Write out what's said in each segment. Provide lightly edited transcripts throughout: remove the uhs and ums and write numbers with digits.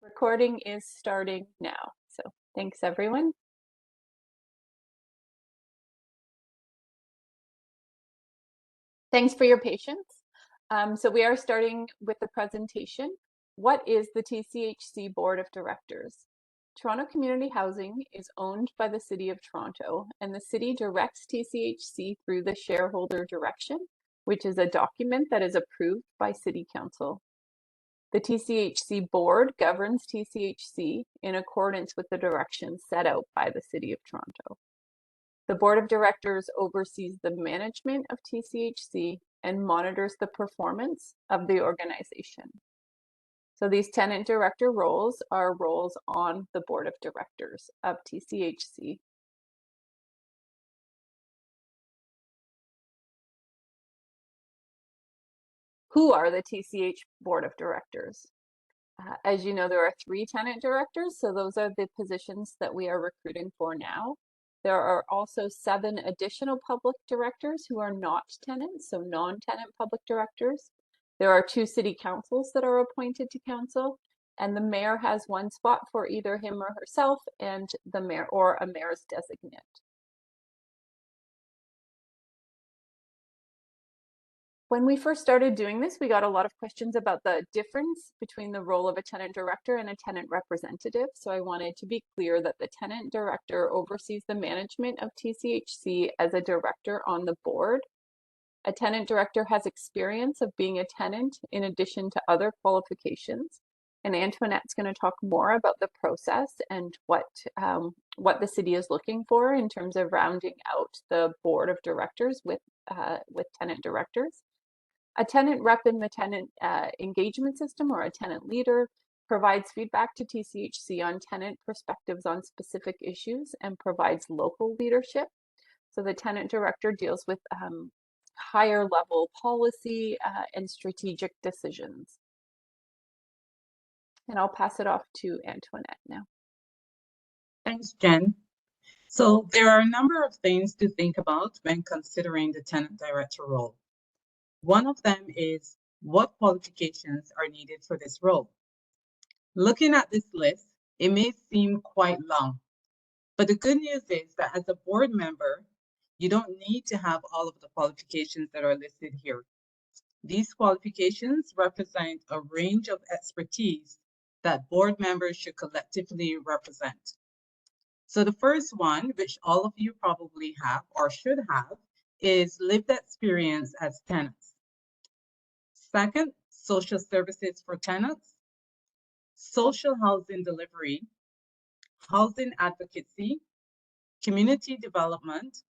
Recording is starting now, so thanks everyone. Thanks for your patience. So we are starting with the presentation. What is the TCHC Board of Directors? Toronto Community Housing is owned by the City of Toronto, and the City directs TCHC through the shareholder direction, which is a document that is approved by City Council. The TCHC Board governs TCHC in accordance with the directions set out by the City of Toronto. The Board of Directors oversees the management of TCHC and monitors the performance of the organization. So these tenant director roles are roles on the Board of Directors of TCHC. Who are the TCH Board of Directors? As you know, there are 3 tenant directors, so those are the positions that we are recruiting for now. There are also 7 additional public directors who are not tenants, so non-tenant public directors. There are 2 city councils that are appointed to council, and the mayor has 1 spot for either him or herself and the mayor or a mayor's designate. When we first started doing this, we got a lot of questions about the difference between the role of a tenant director and a tenant representative. So I wanted to be clear that the tenant director oversees the management of TCHC as a director on the board. A tenant director has experience of being a tenant in addition to other qualifications. And Antoinette's going to talk more about the process and what the city is looking for in terms of rounding out the board of directors with tenant directors. A tenant rep in the tenant engagement system, or a tenant leader, provides feedback to TCHC on tenant perspectives on specific issues and provides local leadership. So the tenant director deals with higher level policy and strategic decisions. And I'll pass it off to Antoinette now. Thanks, Jen. So there are a number of things to think about when considering the tenant director role. One of them is what qualifications are needed for this role. Looking at this list, it may seem quite long, but the good news is that as a board member, you don't need to have all of the qualifications that are listed here. These qualifications represent a range of expertise that board members should collectively represent. So the first one, which all of you probably have or should have, is lived experience as tenants. Second, social services for tenants, social housing delivery, housing advocacy, community development,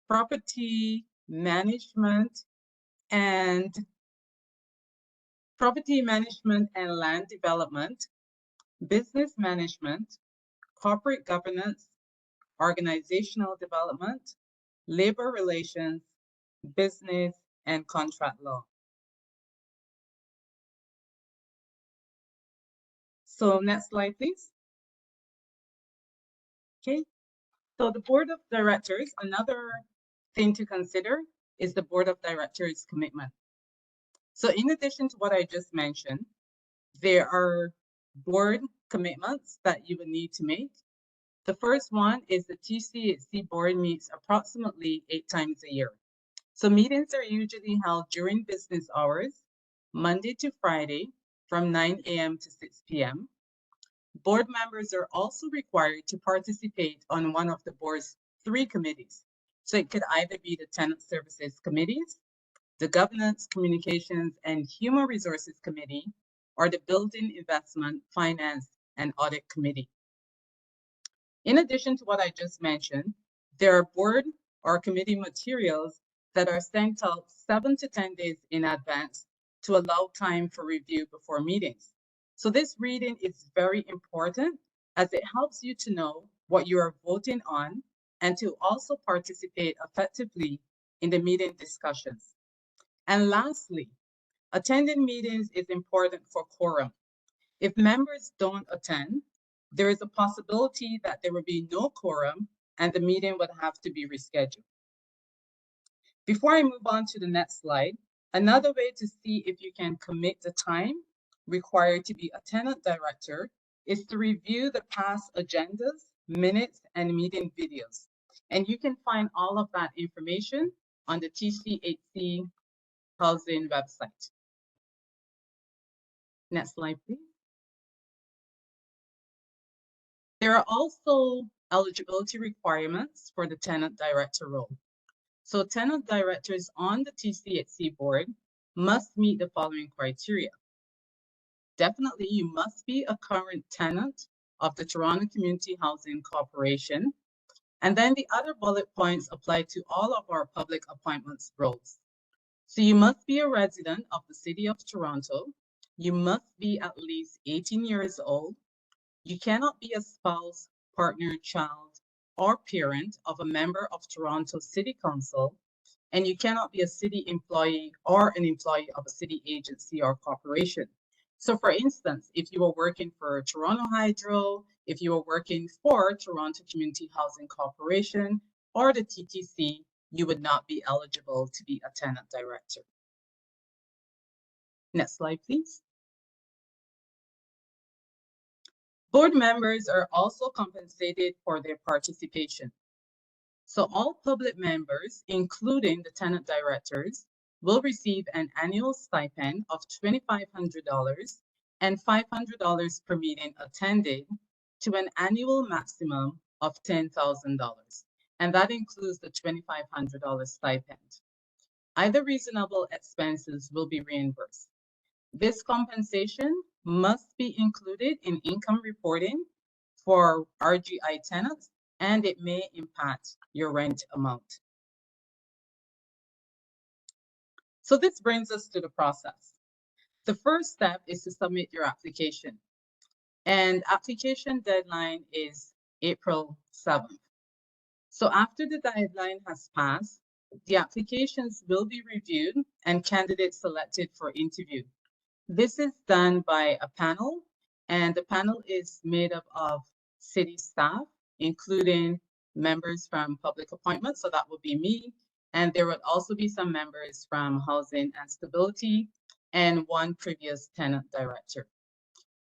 property management and land development, business management, corporate governance, organizational development, labor relations, business, and contract law. So next slide, please. Okay, so the board of directors, another thing to consider is the board of directors commitment. So in addition to what I just mentioned, there are board commitments that you would need to make. The first one is the TCHC board meets approximately 8 times a year. So meetings are usually held during business hours, Monday to Friday, from 9 a.m. to 6 p.m. Board members are also required to participate on one of the board's 3 committees. So it could either be the tenant services committees, the governance, communications, and human resources committee, or the building, investment, finance, and audit committee. In addition to what I just mentioned, there are board or committee materials that are sent out 7 to 10 days in advance to allow time for review before meetings. So this reading is very important as it helps you to know what you are voting on and to also participate effectively in the meeting discussions. And lastly, attending meetings is important for quorum. If members don't attend, there is a possibility that there will be no quorum and the meeting would have to be rescheduled. Before I move on to the next slide, another way to see if you can commit the time required to be a tenant director is to review the past agendas, minutes, and meeting videos. And you can find all of that information on the TCHC Housing website. Next slide, please. There are also eligibility requirements for the tenant director role. So tenant directors on the TCHC board must meet the following criteria. Definitely, you must be a current tenant of the Toronto Community Housing Corporation. And then the other bullet points apply to all of our public appointments roles. So you must be a resident of the City of Toronto. You must be at least 18 years old. You cannot be a spouse, partner, child, or parent of a member of Toronto City Council, and you cannot be a city employee or an employee of a city agency or corporation. So for instance, if you were working for Toronto Hydro, if you were working for Toronto Community Housing Corporation or the TTC, you would not be eligible to be a tenant director. Next slide, please. Board members are also compensated for their participation. So all public members, including the tenant directors, will receive an annual stipend of $2,500 and $500 per meeting attended to an annual maximum of $10,000. And that includes the $2,500 stipend. Either reasonable expenses will be reimbursed. This compensation must be included in income reporting for RGI tenants, and it may impact your rent amount. So this brings us to the process. The first step is to submit your application. And application deadline is April 7th. So after the deadline has passed, the applications will be reviewed and candidates selected for interview. This is done by a panel, and the panel is made up of city staff, including members from public appointments, so that would be me, and there would also be some members from Housing and Stability and one previous tenant director.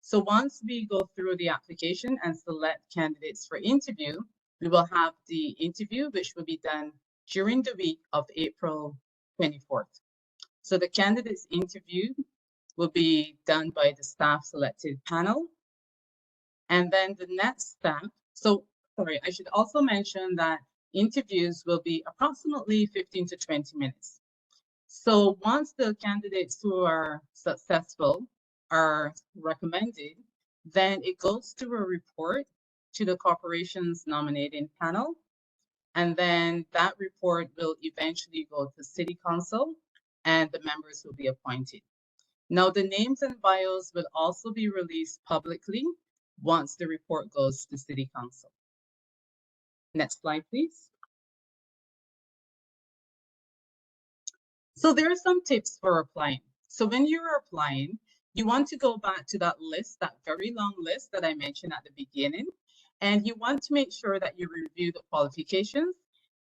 So once we go through the application and select candidates for interview, we will have the interview, which will be done during the week of April 24th. So the candidates interviewed will be done by the staff selected panel. And then the next step, I should also mention that interviews will be approximately 15 to 20 minutes. So once the candidates who are successful are recommended, then it goes to a report to the corporation's nominating panel. And then that report will eventually go to City Council and the members will be appointed. Now, the names and bios will also be released publicly once the report goes to City Council. Next slide, please. So there are some tips for applying. So when you're applying, you want to go back to that list, that very long list that I mentioned at the beginning, and you want to make sure that you review the qualifications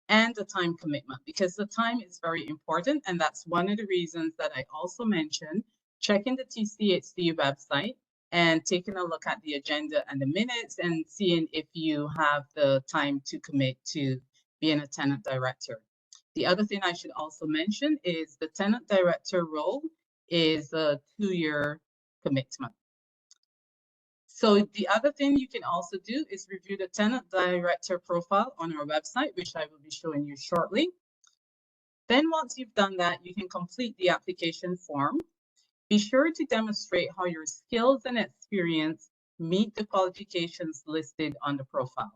and the time commitment, because the time is very important, and that's one of the reasons that I also mentioned checking the TCHC website and taking a look at the agenda and the minutes and seeing if you have the time to commit to being a tenant director. The other thing I should also mention is the tenant director role is a 2-year commitment. So the other thing you can also do is review the tenant director profile on our website, which I will be showing you shortly. Then once you've done that, you can complete the application form. Be sure to demonstrate how your skills and experience meet the qualifications listed on the profile.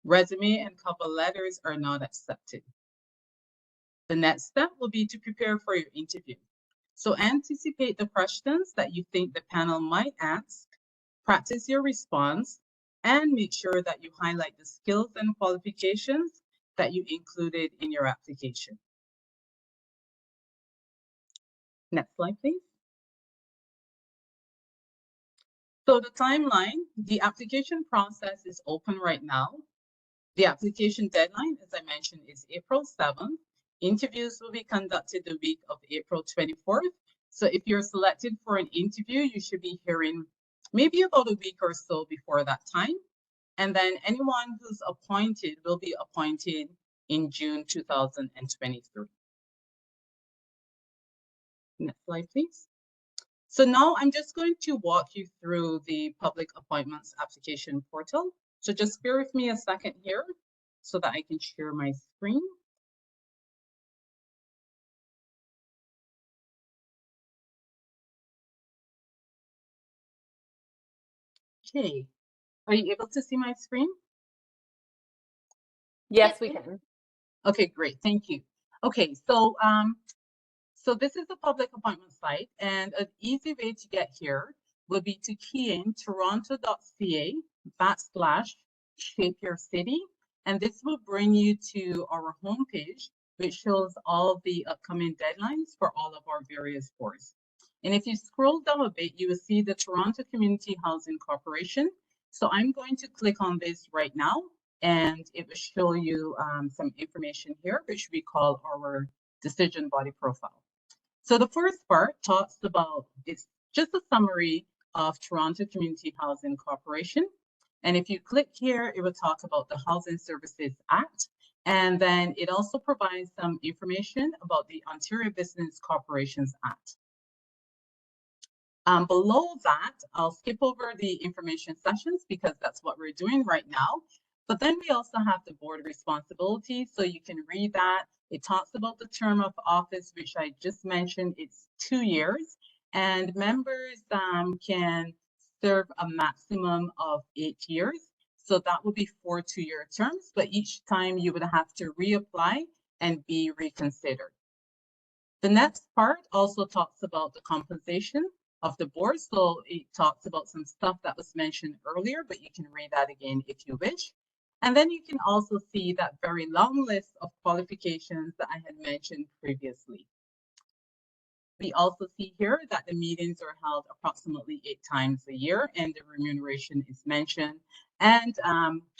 Resume and cover letters are not accepted. The next step will be to prepare for your interview. So anticipate the questions that you think the panel might ask, practice your response, and make sure that you highlight the skills and qualifications that you included in your application. Next slide, please. So the timeline, the application process is open right now. The application deadline, as I mentioned, is April 7th. Interviews will be conducted the week of April 24th. So if you're selected for an interview, you should be hearing maybe about a week or so before that time. And then anyone who's appointed will be appointed in June 2023. Next slide, please. So now I'm just going to walk you through the public appointments application portal. So just bear with me a second here so that I can share my screen. Okay, are you able to see my screen? Yes, we can. Okay, great, thank you. Okay, so this is the public appointment site, and an easy way to get here would be to key in toronto.ca/shape your city, and this will bring you to our homepage, which shows all of the upcoming deadlines for all of our various boards. And if you scroll down a bit, you will see the Toronto Community Housing Corporation. So I'm going to click on this right now, and it will show you some information here, which we call our decision body profile. So the first part talks about, it's just a summary of Toronto Community Housing Corporation. And if you click here, it will talk about the Housing Services Act. And then it also provides some information about the Ontario Business Corporations Act. Below that, I'll skip over the information sessions because that's what we're doing right now. But then we also have the board responsibilities, so you can read that. It talks about the term of office, which I just mentioned, it's 2 years, and members can serve a maximum of 8 years. So that would be 4 2-year terms, but each time you would have to reapply and be reconsidered. The next part also talks about the compensation of the board. So it talks about some stuff that was mentioned earlier, but you can read that again if you wish. And then you can also see that very long list of qualifications that I had mentioned previously. We also see here that the meetings are held approximately 8 times a year and the remuneration is mentioned. And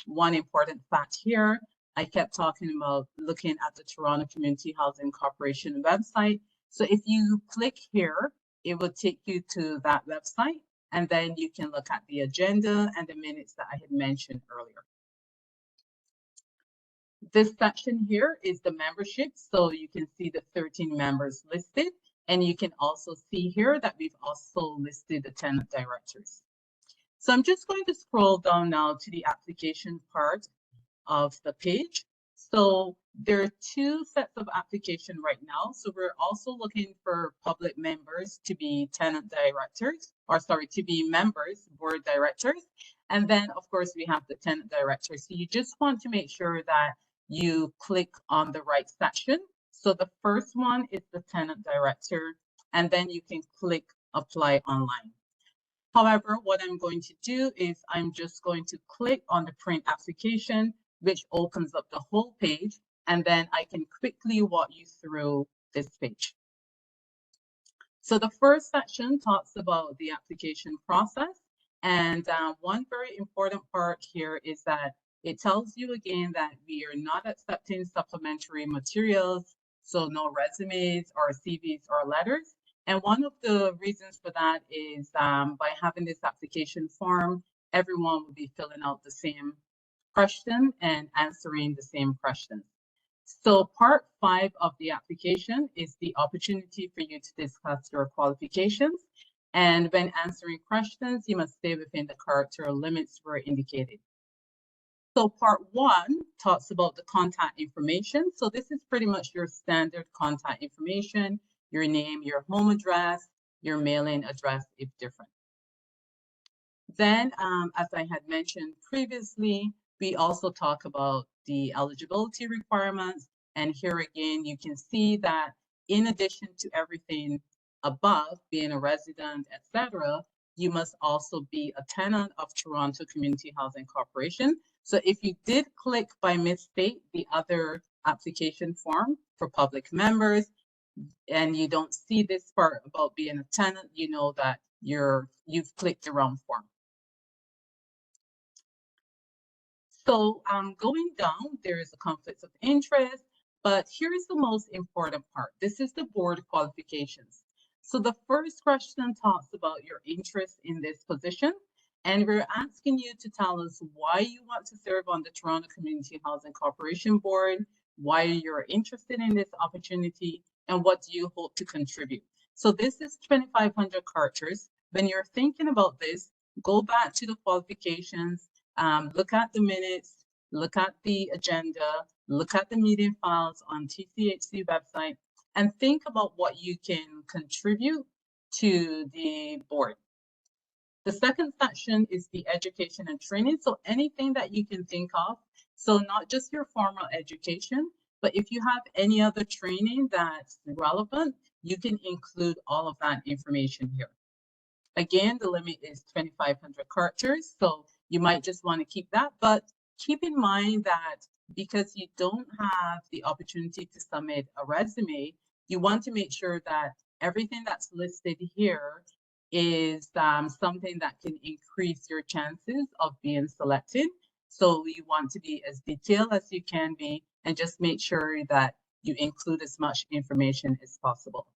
one important fact here, I kept talking about looking at the Toronto Community Housing Corporation website. So if you click here, it will take you to that website, and then you can look at the agenda and the minutes that I had mentioned earlier. This section here is the membership. So you can see the 13 members listed, and you can also see here that we've also listed the tenant directors. So I'm just going to scroll down now to the application part of the page. So there are 2 sets of application right now. So we're also looking for public members to be tenant directors, or sorry, to be members, board directors. And then of course we have the tenant directors. So you just want to make sure that you click on the right section. So the first one is the tenant director, and then you can click apply online. However, what I'm going to do is I'm just going to click on the print application, which opens up the whole page, and then I can quickly walk you through this page. So the first section talks about the application process, and one very important part here is that it tells you again that we are not accepting supplementary materials, so no resumes or CVs or letters. And one of the reasons for that is by having this application form, everyone will be filling out the same question and answering the same questions. So part 5 of the application is the opportunity for you to discuss your qualifications. And when answering questions, you must stay within the character limits where indicated. So part 1 talks about the contact information. So this is pretty much your standard contact information, your name, your home address, your mailing address if different. Then, as I had mentioned previously, we also talk about the eligibility requirements. And here again, you can see that in addition to everything above, being a resident, etc., you must also be a tenant of Toronto Community Housing Corporation. So if you did click by mistake the other application form for public members, and you don't see this part about being a tenant, you know that you've clicked the wrong form. So going down, there is a conflict of interest, but here's the most important part. This is the board qualifications. So the first question talks about your interest in this position, and we're asking you to tell us why you want to serve on the Toronto Community Housing Corporation Board, why you're interested in this opportunity, and what do you hope to contribute. So this is 2,500 characters. When you're thinking about this, go back to the qualifications, look at the minutes, look at the agenda, look at the meeting files on TCHC website, and think about what you can contribute to the board. The second section is the education and training. So anything that you can think of. So not just your formal education, but if you have any other training that's relevant, you can include all of that information here. Again, the limit is 2,500 characters. So you might just want to keep that, but keep in mind that because you don't have the opportunity to submit a resume, you want to make sure that everything that's listed here is something that can increase your chances of being selected. So you want to be as detailed as you can be and just make sure that you include as much information as possible.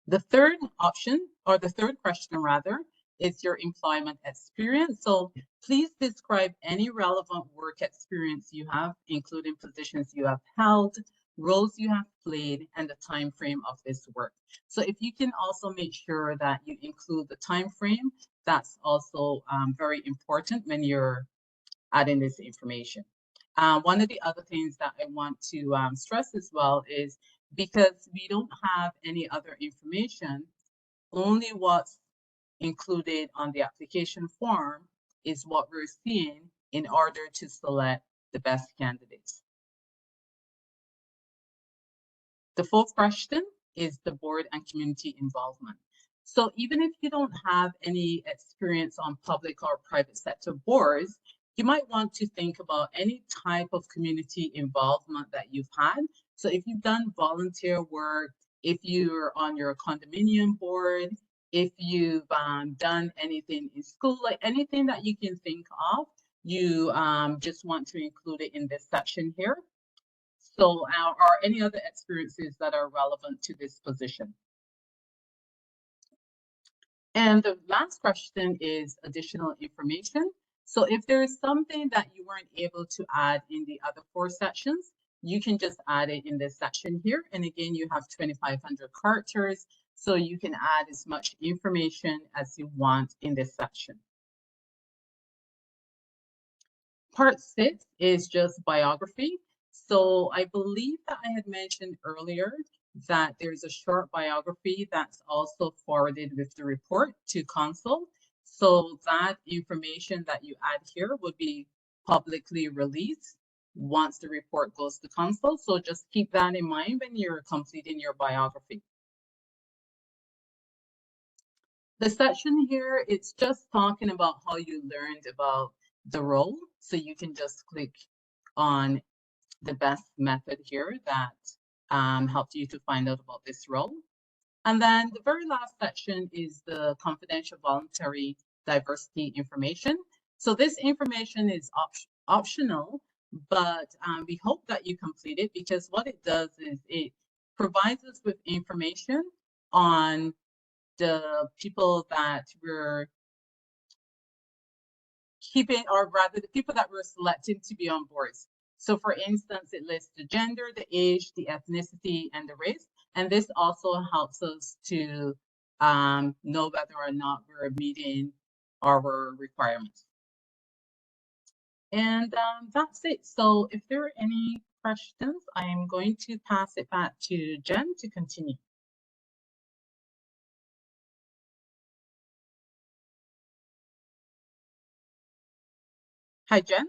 The third option, or the third question rather, is your employment experience. So please describe any relevant work experience you have, including positions you have held, roles you have played, and the time frame of this work. So if you can also make sure that you include the time frame, that's also very important when you're adding this information. One of the other things that I want to stress as well is because we don't have any other information, only what's included on the application form is what we're seeing in order to select the best candidates. The fourth question is the board and community involvement. So even if you don't have any experience on public or private sector boards, you might want to think about any type of community involvement that you've had. So if you've done volunteer work, if you're on your condominium board, if you've done anything in school, like anything that you can think of, you just want to include it in this section here. So are any other experiences that are relevant to this position? And the last question is additional information. So if there is something that you weren't able to add in the other 4 sections, you can just add it in this section here. And again, you have 2,500 characters, so you can add as much information as you want in this section. Part 6 is just biography. So I believe that I had mentioned earlier that there's a short biography that's also forwarded with the report to Council. So that information that you add here would be publicly released once the report goes to Council. So just keep that in mind when you're completing your biography. The section here, it's just talking about how you learned about the role. So you can just click on the best method here that helped you to find out about this role. And then the very last section is the confidential voluntary diversity information. So this information is optional, but we hope that you complete it because what it does is it provides us with information on the people that we're keeping, or rather the people that we're selecting to be on boards. So for instance, it lists the gender, the age, the ethnicity, and the race. And this also helps us to know whether or not we're meeting our requirements. And that's it. So if there are any questions, I am going to pass it back to Jen to continue. Hi, Jen.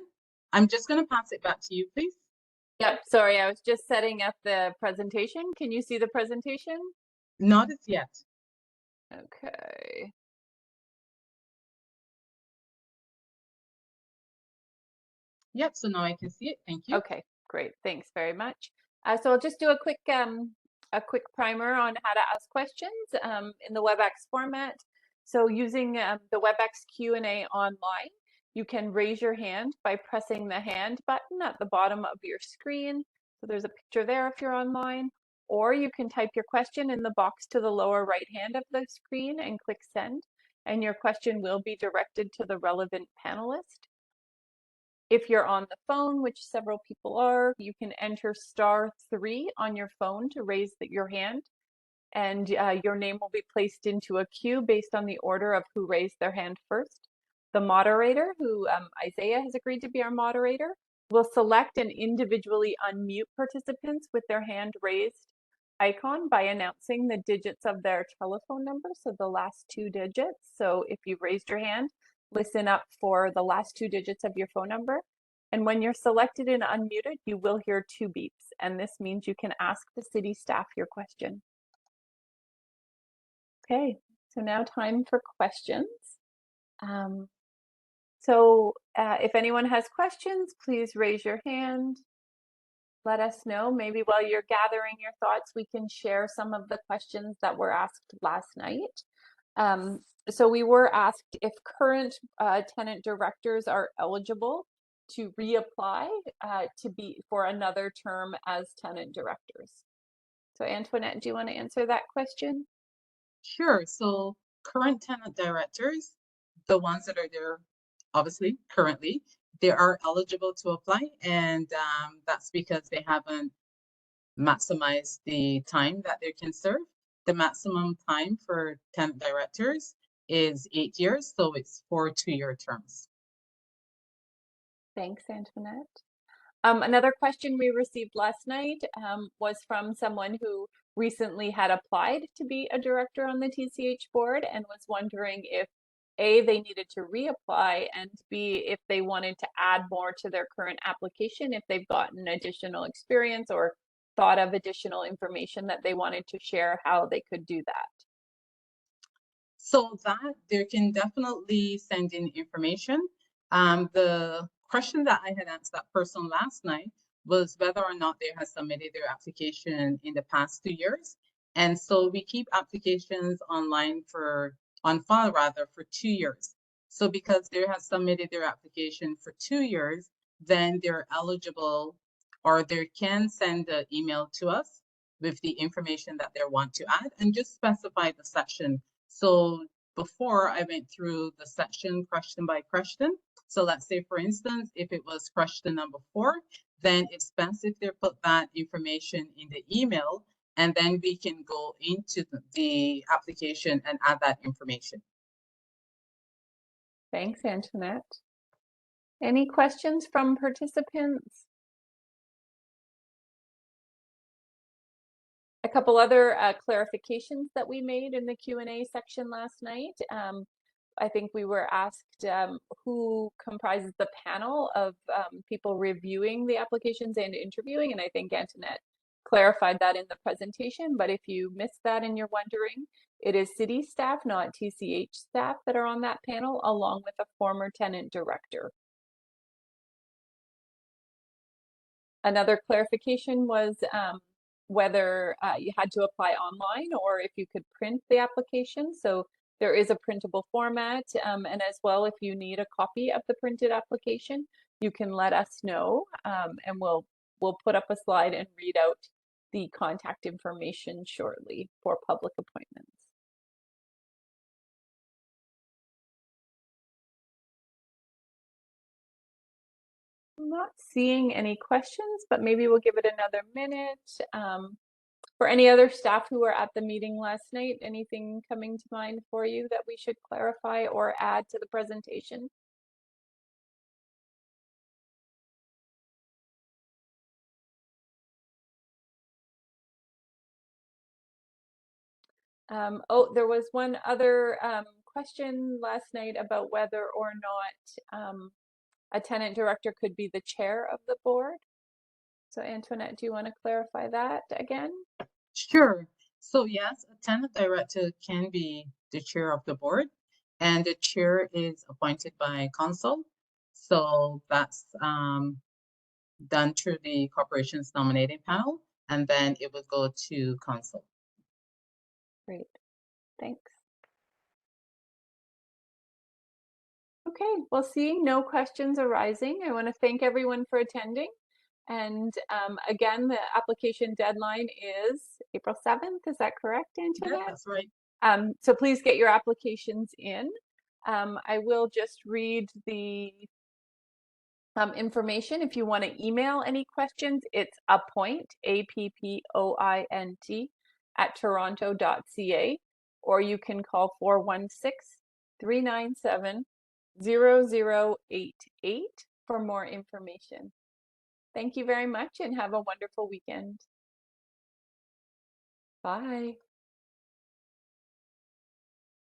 I'm just going to pass it back to you, please. Yep, sorry, I was just setting up the presentation. Can you see the presentation? Not as yet. Okay. Yep, so now I can see it. Thank you. Okay, great. Thanks very much. So I'll just do a quick primer on how to ask questions in the WebEx format. So using the WebEx Q&A online, you can raise your hand by pressing the hand button at the bottom of your screen. So there's a picture there if you're online. or you can type your question in the box to the lower right hand of the screen and click send, and your question will be directed to the relevant panelist. If you're on the phone, which several people are, you can enter *3 on your phone to raise your hand, and your name will be placed into a queue based on the order of who raised their hand first. The moderator, who Isaiah has agreed to be our moderator, will select and individually unmute participants with their hand raised icon by announcing the digits of their telephone number, so the last 2 digits. So if you've raised your hand, listen up for the last 2 digits of your phone number. And when you're selected and unmuted, you will hear 2 beeps, and this means you can ask the city staff your question. Okay, so now time for questions. If anyone has questions, please raise your hand. Let us know. Maybe while you're gathering your thoughts, we can share some of the questions that were asked last night. So we were asked if current tenant directors are eligible to reapply for another term as tenant directors. So Antoinette, do you want to answer that question? Sure. So current tenant directors, the ones that are there, obviously currently, they are eligible to apply, and that's because they haven't maximized the time that they can serve. The maximum time for tenant directors is 8 years, so it's 4 2-year terms. Thanks, Antoinette. Another question we received last night was from someone who recently had applied to be a director on the TCH board and was wondering if A, they needed to reapply, and B, if they wanted to add more to their current application, if they've gotten additional experience or thought of additional information that they wanted to share, how they could do that. So that they can definitely send in information. The question that I had asked that person last night was whether or not they had submitted their application in the past 2 years. And so we keep applications on file rather for 2 years. So because they have submitted their application for 2 years, then they're eligible, or they can send an email to us with the information that they want to add and just specify the section. So before I went through the section question by question. So let's say, for instance, if it was question number 4, then it's best if they put that information in the email, and then we can go into the application and add that information. Thanks, Antoinette. Any questions from participants? A couple other clarifications that we made in the Q&A section last night. I think we were asked who comprises the panel of people reviewing the applications and interviewing, and I think Antoinette clarified that in the presentation, but if you missed that and you're wondering, it is city staff, not TCH staff, that are on that panel, along with a former tenant director. Another clarification was whether you had to apply online or if you could print the application. So there is a printable format, and as well, if you need a copy of the printed application, you can let us know, and we'll put up a slide and read out the contact information shortly for public appointments. I'm not seeing any questions, but maybe we'll give it another minute. For any other staff who were at the meeting last night, anything coming to mind for you that we should clarify or add to the presentation? Oh, there was one other question last night about whether or not a tenant director could be the chair of the board. So Antoinette, do you want to clarify that again? Sure. So yes, a tenant director can be the chair of the board, and the chair is appointed by council. So that's done through the corporation's nominating panel, and then it would go to council. Great, thanks. Okay, well, seeing no questions arising, I want to thank everyone for attending. And again, the application deadline is April 7th. Is that correct, Yeah, Antoinette? that's right. So please get your applications in. I will just read the information. If you want to email any questions, it's appoint, APPOINT, @toronto.ca, or you can call 416-397-0088 for more information. Thank you very much and have a wonderful weekend. Bye.